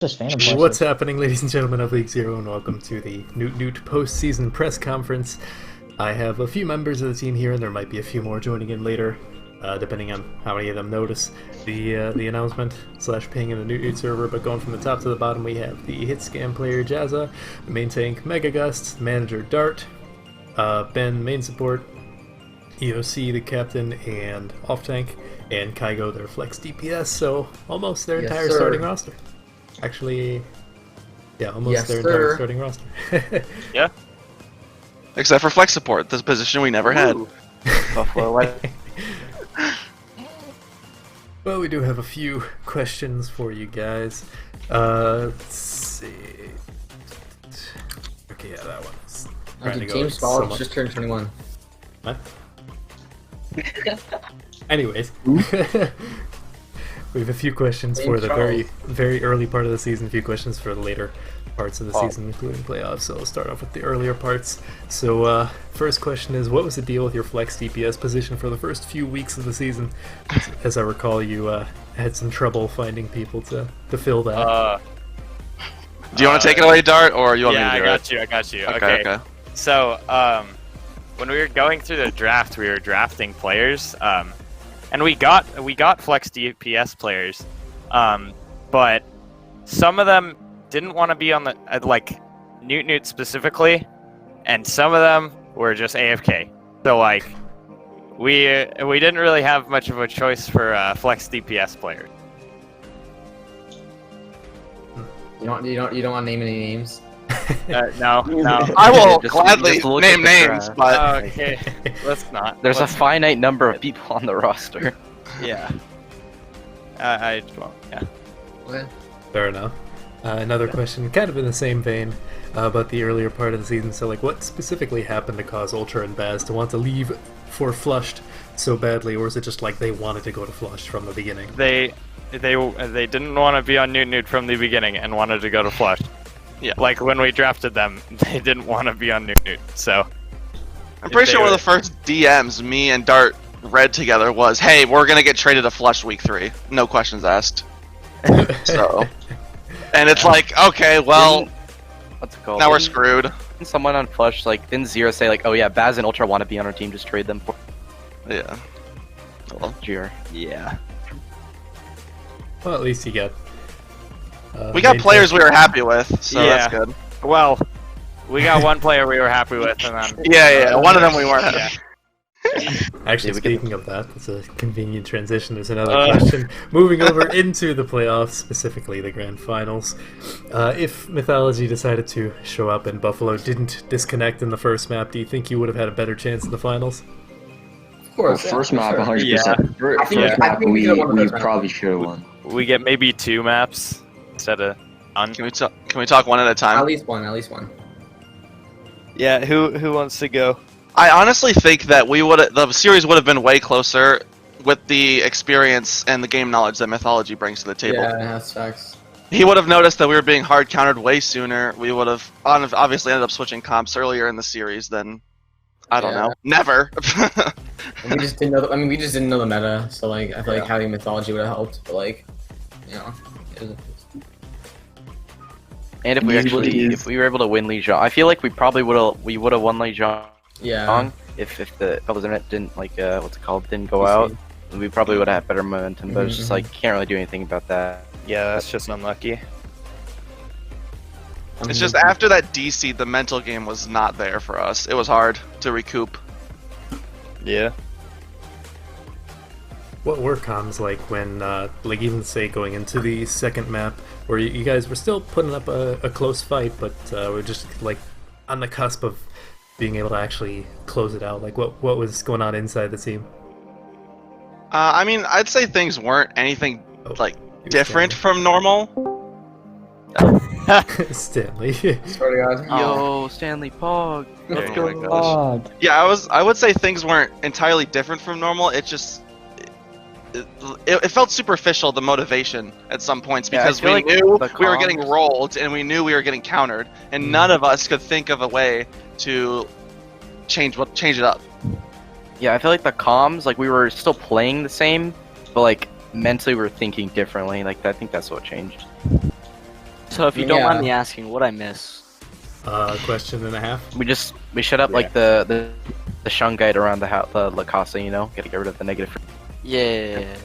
Just phantom forces. What's happening, ladies and gentlemen of League Zero, and welcome to the Noot post-season press conference. I have a few members of the team here, and there might be a few more joining in later, depending on how many of them notice the announcement / ping in the Noot server. But going from the top to the bottom, we have the hit scam player Jazza, the main tank Megagust, manager Dart, Ben main support, EOC the captain and off tank, and Kygo their flex DPS. So almost their entire starting roster. Actually, yeah, almost their entire starting roster. Yeah. Except for flex support, this position we never had. Well, we do have a few questions for you guys. Let's see. Okay, yeah, that one's trying to go James Sparrow just turned 21. What? Anyways. We have a few questions for the very early part of the season, a few questions for the later parts of the season, including playoffs, so I'll start off with the earlier parts. So, first question is, what was the deal with your flex DPS position for the first few weeks of the season? As I recall, you had some trouble finding people to fill that. Do you want to take it away, Dart, or you want me to do I got you. Okay. So, when we were going through the draft, we were drafting players, and we got flex DPS players, but some of them didn't want to be on the like Noot specifically, and some of them were just AFK. So like we didn't really have much of a choice for flex DPS players. You don't want to name any names. No. I will gladly name names, but okay, let's not. There's a finite number of people on the roster. Yeah. Yeah. Okay. Fair enough. Another question, kind of in the same vein, about the earlier part of the season. So, like, what specifically happened to cause Ultra and Baz to want to leave for Flushed so badly, or is it just like they wanted to go to Flushed from the beginning? They didn't want to be on Noot from the beginning and wanted to go to Flush. Yeah. Like when we drafted them, they didn't want to be on Noot. So I'm pretty sure one of the first DMs me and Dart read together was, "Hey, we're gonna get traded to Flush week 3. No questions asked." So, and it's like, okay, well, what's it called? now we're screwed. Didn't someone on Flush, like, didn't Zero say, like, oh yeah, Baz and Ultra want to be on our team, just trade them for... Yeah. Well, GR. yeah. Well, at least you got... we got players we were happy with, so that's good. Well, we got one player we were happy with, and then Yeah, one of them we weren't. Yeah. Actually, speaking of that, it's a convenient transition. There's another question. Moving over into the playoffs, specifically the grand finals. If Mythology decided to show up and Buffalo didn't disconnect in the first map, do you think you would have had a better chance in the finals? Of course. First map, 100%. I think We probably should have won. We get maybe 2 maps instead of one. Can we talk one at a time? At least one. Yeah, who wants to go? I honestly think that the series would have been way closer with the experience and the game knowledge that Mythology brings to the table. Yeah, that's facts. He would have noticed that we were being hard countered way sooner. We would have obviously ended up switching comps earlier in the series than, I don't know, never. We just didn't know. We just didn't know the meta. So like, I feel like having Mythology would have helped. But like, you know. And if we were able to win Lijiang, I feel like we would have won Lijiang. Yeah. If the Double Internet didn't didn't go out, we probably would have had better momentum. But it's just like can't really do anything about that. Yeah, that's just unlucky. It's just after that DC, the mental game was not there for us. It was hard to recoup. Yeah. What were comms like when, like, even say going into the second map, where you guys were still putting up a close fight, but we're just like on the cusp of being able to actually close it out? Like, what was going on inside the team? I mean, I'd say things weren't anything like different from normal. Stanley. Sorry, guys. Yo, Stanley Pog. Let's go. Yeah, I would say things weren't entirely different from normal. It just it felt superficial, the motivation at some points, because we knew we were getting rolled and we knew we were getting countered, and none of us could think of a way to change it up. Yeah, I feel like the comms, like, we were still playing the same, but like mentally we were thinking differently. Like, I think that's what changed. So if you don't mind me asking, what'd I miss? Question and a half. We shut up like the shungite around the La Casa, you know? Gotta get rid of the negative. Yeah.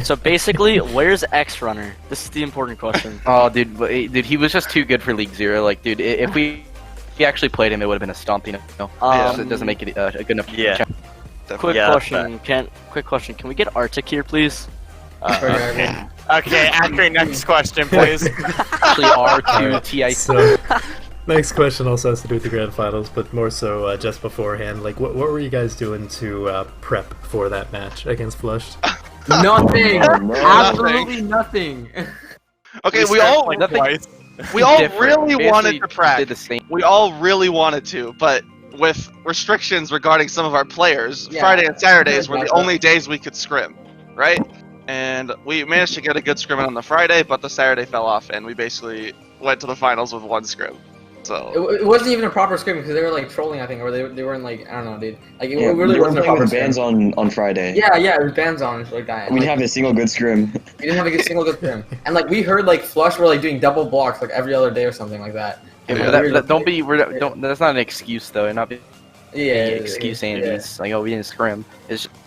So basically, where's X Runner? This is the important question. Oh, dude, he was just too good for League Zero. Like, dude, if we actually played him, it would have been a stomp, you know? It doesn't make it a good enough. Yeah. Quick question. Can we get Arctic here, please? Okay, Actor, next question, please. Actually, R2TI. So, next question also has to do with the grand finals, but more so just beforehand. Like, what were you guys doing to prep for that match against Flushed? Nothing. Absolutely nothing. Okay, we all really wanted to prep. Did the same. We all really wanted to, but with restrictions regarding some of our players, Friday and Saturdays were the only days we could scrim, right? And we managed to get a good scrim on the Friday, but the Saturday fell off, and we basically went to the finals with 1 scrim. So it wasn't even a proper scrim because they were like trolling, I think, or they weren't like, I don't know, dude. Like it really wasn't a proper bans on Friday. Yeah, it was bans on like that. We didn't have a single good scrim. We didn't have a single good scrim, and like we heard like Flush were like doing double blocks like every other day or something like that. And, That's not an excuse though. Not be excuse Andy. It's like, oh, we didn't scrim.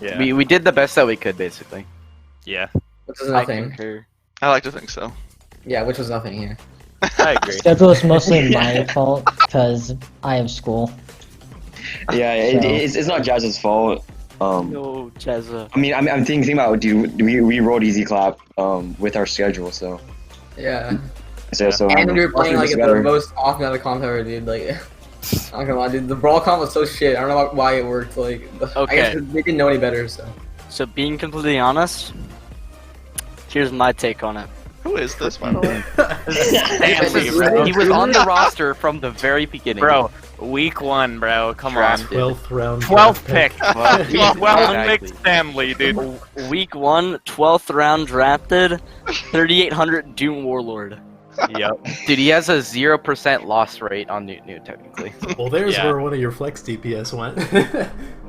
We did the best that we could basically. Yeah. Which is nothing. I like to think so. Yeah, which was nothing here. I agree. Schedule is mostly my fault because I have school. Yeah, it's not Jazz's fault. No, Jazza. I mean, I'm thinking about, dude, we rolled easy clap with our schedule, so. Yeah. So and we were playing like the most off-meta the comp ever, dude. Like, I'm not gonna lie, dude. The brawl comp was so shit. I don't know why it worked. Like, I guess they didn't know any better, so. So being completely honest, here's my take on it. Who is this, by the way? He was on the roster from the very beginning. Bro, week 1, bro. Come on. 12th round. 12th pick. 12th pick Stanley, dude. Week 1, 12th round drafted, 3,800 Doom Warlord. Yep. Dude, he has a 0% loss rate on Noot technically. Well, there's where one of your flex DPS went.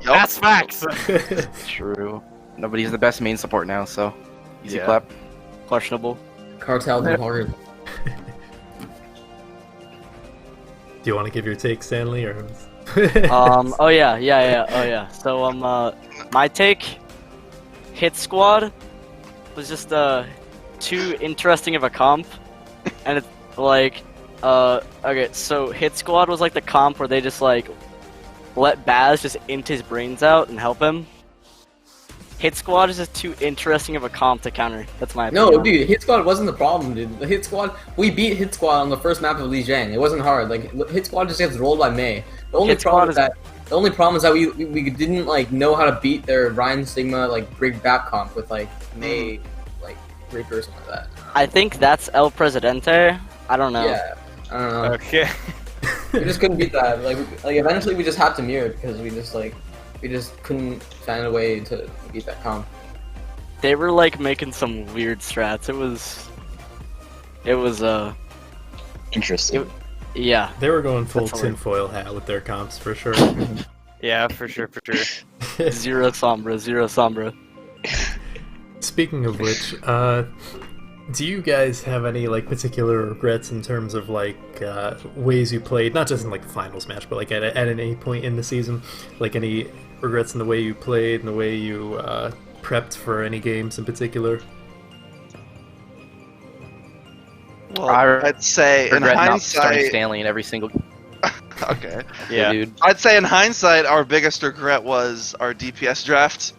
That's facts. True. No, but he's the best main support now, so easy clap. Questionable. Cartel and hard. Do you want to give your take, Stanley, or? Oh yeah. So my take, Hit Squad was just too interesting of a comp, and it's like okay, so Hit Squad was like the comp where they just like let Baz just int his brains out and help him. Hit Squad is just too interesting of a comp to counter. That's my opinion. No, dude, Hit Squad wasn't the problem, dude. The Hit Squad, we beat Hit Squad on the first map of Li Jiang. It wasn't hard. Like, Hit Squad just gets rolled by Mei. The only problem is that we didn't like know how to beat their Ryan Sigma like big back comp with like Mei like Reaper or something like that. I think that's El Presidente. I don't know. Yeah, I don't know. Okay. We just couldn't beat that. Like eventually we just had to mirror it because we just couldn't find a way to beat that comp. They were like making some weird strats. It was interesting. Yeah. They were going full tinfoil hat with their comps for sure. Yeah, for sure. Zero Sombra. Speaking of which, do you guys have any like particular regrets in terms of like ways you played, not just in like the finals match, but like at any point in the season, like any regrets in the way you played and the way you prepped for any games in particular? Well, I'd say in not starting hindsight, Stanley in every single. Okay. Yeah, dude. I'd say in hindsight, our biggest regret was our DPS draft.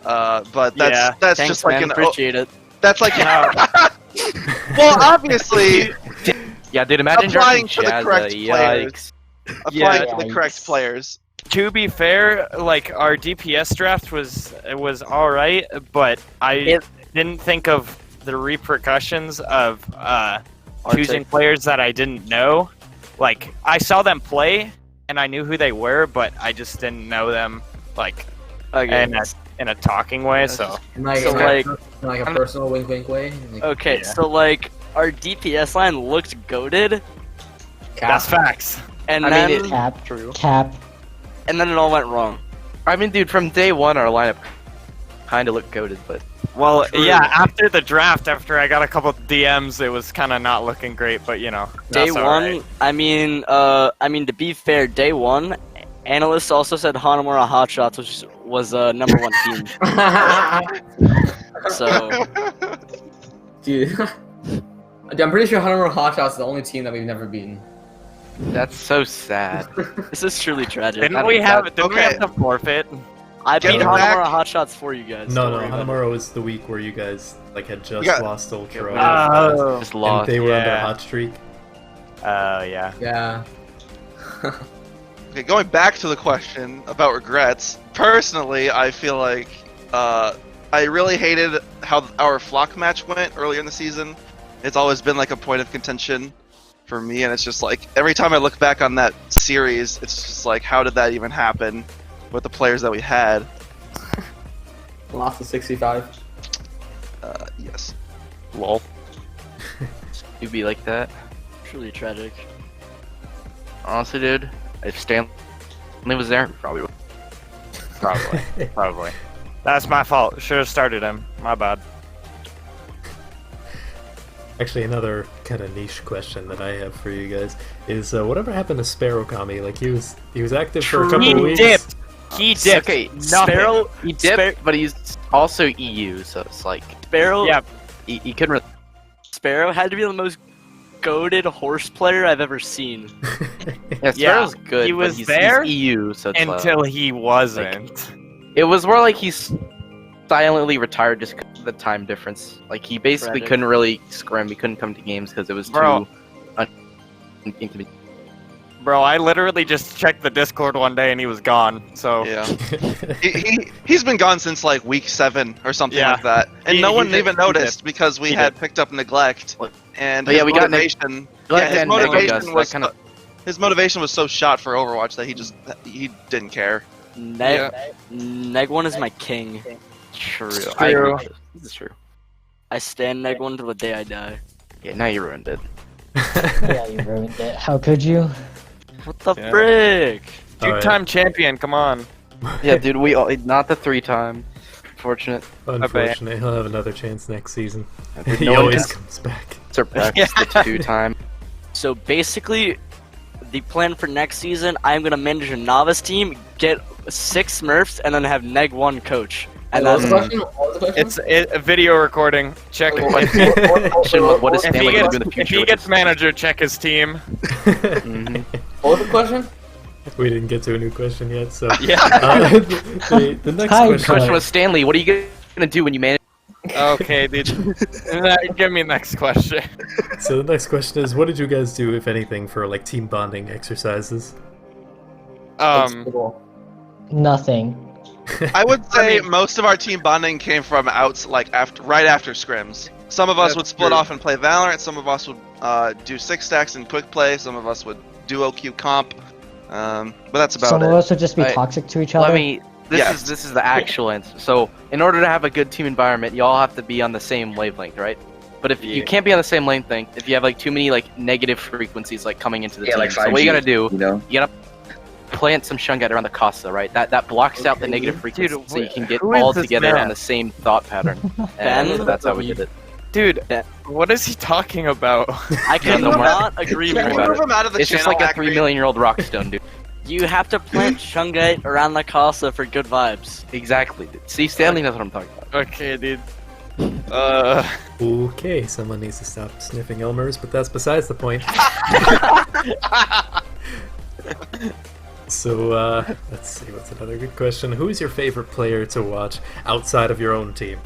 But that's Thanks, just like man. Appreciate it. That's like well, obviously. Yeah, dude. Imagine applying drafting to the correct Jazza. players. Applying to the correct players. To be fair, like our DPS draft was alright, but I didn't think of the repercussions of choosing players that I didn't know. Like I saw them play and I knew who they were, but I just didn't know them like in a talking way. So like a personal wink way. Like, okay, so like our DPS line looked goated. That's facts. And Cap. And then it all went wrong. I mean, dude, from day one, our lineup kind of looked goated, but Well, yeah, after the draft, after I got a couple DMs, it was kind of not looking great, but you know. Day one, right. I mean, to be fair, day one, analysts also said Hanamura Hotshots was number 1 team. So, dude, I'm pretty sure Hanamura Hotshots is the only team that we've never beaten. That's so sad. This is truly tragic. Didn't we have to forfeit? I beat Hanamura Hotshots for you guys. No, Hanamura was the week where you guys had just lost Ultra. Just lost. And they were on their hot streak. Yeah. Yeah. Okay, going back to the question about regrets. Personally, I feel like I really hated how our flock match went earlier in the season. It's always been like a point of contention for me, and it's just like every time I look back on that series, it's just like, how did that even happen with the players that we had? Lost to 65. Yes. Lol. You'd be like that. Truly tragic. Honestly, dude, if Stanley was there, probably would. Probably. That's my fault. Should have started him. My bad. Actually, another kind of niche question that I have for you guys is whatever happened to Sparrow Comi? Like he was active for a couple of weeks. He dipped. Okay, Sparrow. He dipped, but he's also EU, so it's like Sparrow. Yeah. He couldn't really. Sparrow had to be the most goated horse player I've ever seen. Yeah, Sparrow's good. He was but he's there EU, so it's until he wasn't. It was more like he's silently retired just because of the time difference. Like he basically couldn't really scrim. He couldn't come to games because it was too intimate. Bro, I literally just checked the Discord one day and he was gone. So yeah, he's been gone since like week 7 or something like that, and no one even noticed because we had picked up neglect. And his motivation, his motivation was so shot for Overwatch that he didn't care. Neg 1 is my king. True. This is true. I stand Neg 1 till the day I die. Yeah, now you ruined it. Yeah, you ruined it. How could you? What the frick? 2-time champion, come on. Yeah, dude, not the 3-time. Unfortunately, he'll have another chance next season. He always comes back. Surpass the 2-time. So basically, the plan for next season, I'm gonna manage a novice team, get 6 Smurfs, and then have Neg 1 coach. And what was the question? It's a video recording. Check. What is Stanley gonna do in the future? If he gets manager, check his team. What was the question? We didn't get to a new question yet, so yeah. The next question was Stanley. What are you gonna do when you manage? Okay, dude. Give me the next question. So the next question is, what did you guys do, if anything, for like team bonding exercises? Nothing. I would say most of our team bonding came from right after scrims. Some of us would split off and play Valorant. Some of us would do 6 stacks and quick play. Some of us would duo queue comp. But that's about it. Some of us would just be toxic to each other. This is the actual answer. So in order to have a good team environment, you all have to be on the same wavelength, right? But if you can't be on the same wavelength, if you have like too many like negative frequencies like coming into the team, like so what you gotta do, you gotta plant some shungite around the Costa, right? That blocks out the negative frequencies, so you can get all together on the same thought pattern. And that's how we did it. Dude, what is he talking about? I cannot agree more. It's just like a 3 million-year-old rockstone, dude. You have to plant shungite around the Casa for good vibes. Exactly, dude. See, Stanley knows what I'm talking about. Okay, dude. Okay, someone needs to stop sniffing Elmer's, but that's besides the point. So, let's see, what's another good question? Who is your favorite player to watch outside of your own team?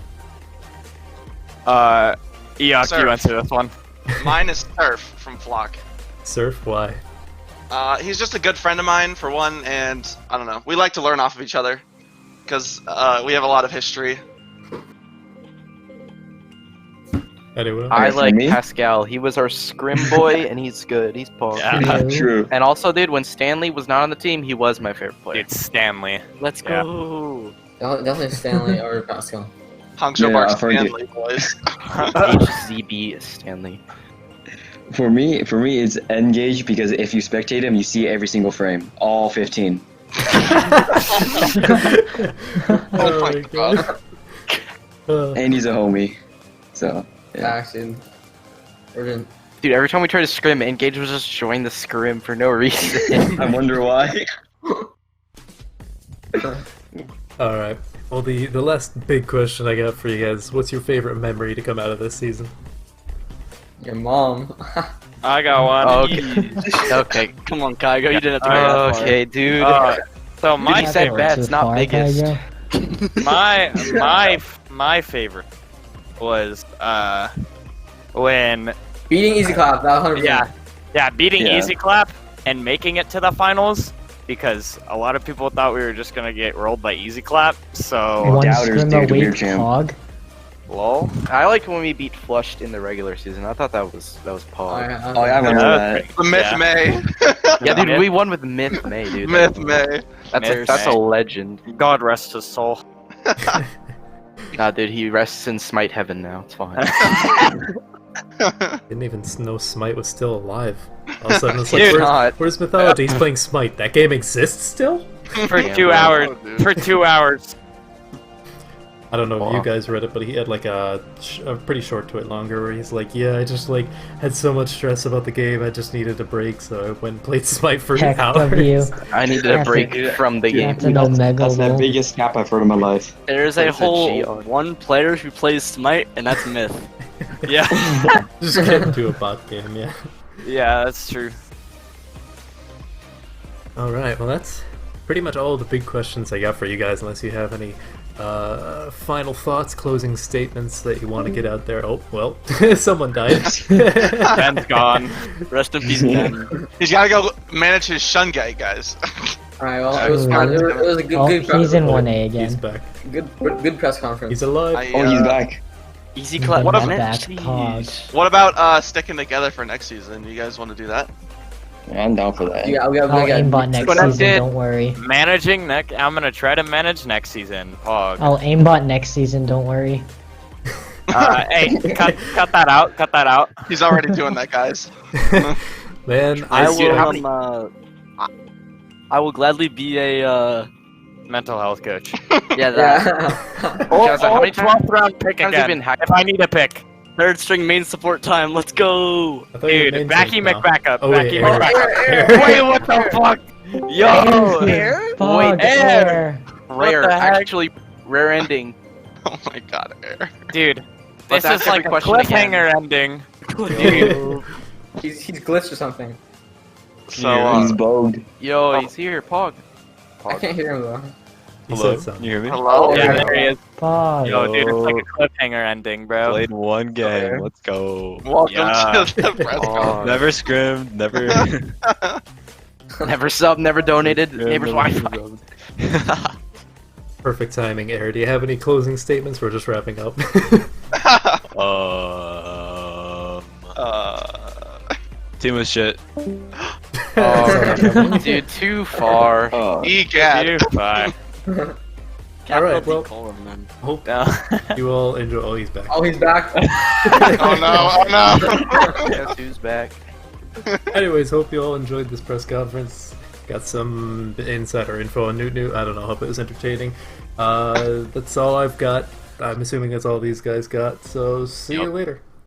Eok, you answer this one. Mine is Surf from Flock. Surf, why? He's just a good friend of mine, for one, and I don't know. We like to learn off of each other, because we have a lot of history. Anyone? I like Pascal. He was our scrim boy, and he's good. He's pog. Yeah, true. And also, dude, when Stanley was not on the team, he was my favorite player. It's Stanley. Let's go. Definitely Stanley or Pascal. Hangzhou Bar Stanley, boys. HZB Stanley. For me, it's Engage, because if you spectate him, you see every single frame, all 15. Oh my god. And he's a homie. So, yeah. Action. Urgent. Dude, every time we try to scrim, Engage was just join the scrim for no reason. I wonder why. Alright. Well, the last big question I got for you guys, what's your favorite memory to come out of this season? Your mom. I got one. Okay. Okay. Come on, Kygo, you didn't have to go that far. Okay, dude. So my You said best, not biggest. my favorite was when Beating Easy Clap, that 100%. beating Yeah. Easy Clap and making it to the finals, because a lot of people thought we were just gonna get rolled by Easy Clap. So One Doubters, scrim dude, away, weird champ. Pog. lol. I liked when we beat Flushed in the regular season. I thought that was Oh, Pog. yeah, Oh, yeah, I remember that. The Myth Yeah. May. Yeah, dude, Myth. we won with Myth May, dude. Myth May. That's a legend. God rest his soul. Nah, dude, he rests in Smite Heaven now. It's fine. Didn't even know Smite was still alive. All of a sudden, it's like, Dude, not. where's Mythology? He's playing Smite. That game exists still? For Yeah, 2 bro. hours. Oh, dude. For 2 hours. I don't know if you Wow. guys read it, but he had like a pretty short tweet longer where he's like, yeah, I just like had so much stress about the game, I just needed a break, so I went and played Smite for Heck hours. of you. I needed a That's break a- from the game. That's an Omega That's the roll. biggest cap I've heard in my life. There's a There's a whole G on. one player who plays Smite, and that's Myth. Yeah. Just get into a bot game, yeah. Yeah, that's true. Alright, well that's pretty much all the big questions I got for you guys, unless you have any final thoughts, closing statements that you want to get out there. Oh, well, someone died. Ben's gone. Rest in peace, Ben. He's gotta go manage his Shungite, guys. Alright, well, it was fun. It was a good, Oh, good, he's in press, 1A He's again. back. good press conference. He's alive. Oh, he's back. Easy Clap. What Back, managed? Pog. Jeez. What about sticking together for next season? You guys want to do that? Yeah, I'm down for that. Yeah, we got I'll aimbot next But I season, did- don't worry. Managing next. I'm gonna try to manage next season. Pog. I'll aimbot next season, don't worry. Hey, cut that out. Cut that out. He's already doing that, guys. Man, I I will. how many- I will gladly be a. Mental health coach. Yeah, that Yeah. Guys, how many 12th round pick times have you again. been hacked? If I need a pick, third string main support time. Let's go. I thought you were dude. main Backy tank now. McBackup. Oh, wait, Backy Air. McBackup. Wait, what the fuck? Yo, Pog, Wait, air. Rare, the heck? actually, rare ending. Oh my god, Air. dude. Let's This ask is like every a question again. cliffhanger ending. Yo. he's glitched or something. So, He's bogged. Yo, he's here, Pog. I can't hear him though. He said something. You hear me? hello? Yeah, there he is. Pog. Yo, dude, it's like a cliffhanger ending, bro. Played one game. Let's go. Welcome Yeah. to the press conference. Never scrimmed. Never. Never subbed, never donated. Neighbor's Wi-Fi. Perfect timing, Air. Do you have any closing statements? We're just wrapping up. Team was shit. Oh, dude, too far. Oh, Egad. You fine. Alright, well, Decorum, man. hope No. you all enjoy. Oh, he's back. Oh, he's back. Oh no, oh no. Guess who's back? Anyways, hope you all enjoyed this press conference. Got some insider info on Noot. I don't know, hope it was entertaining. That's all I've got. I'm assuming that's all these guys got, so see you later.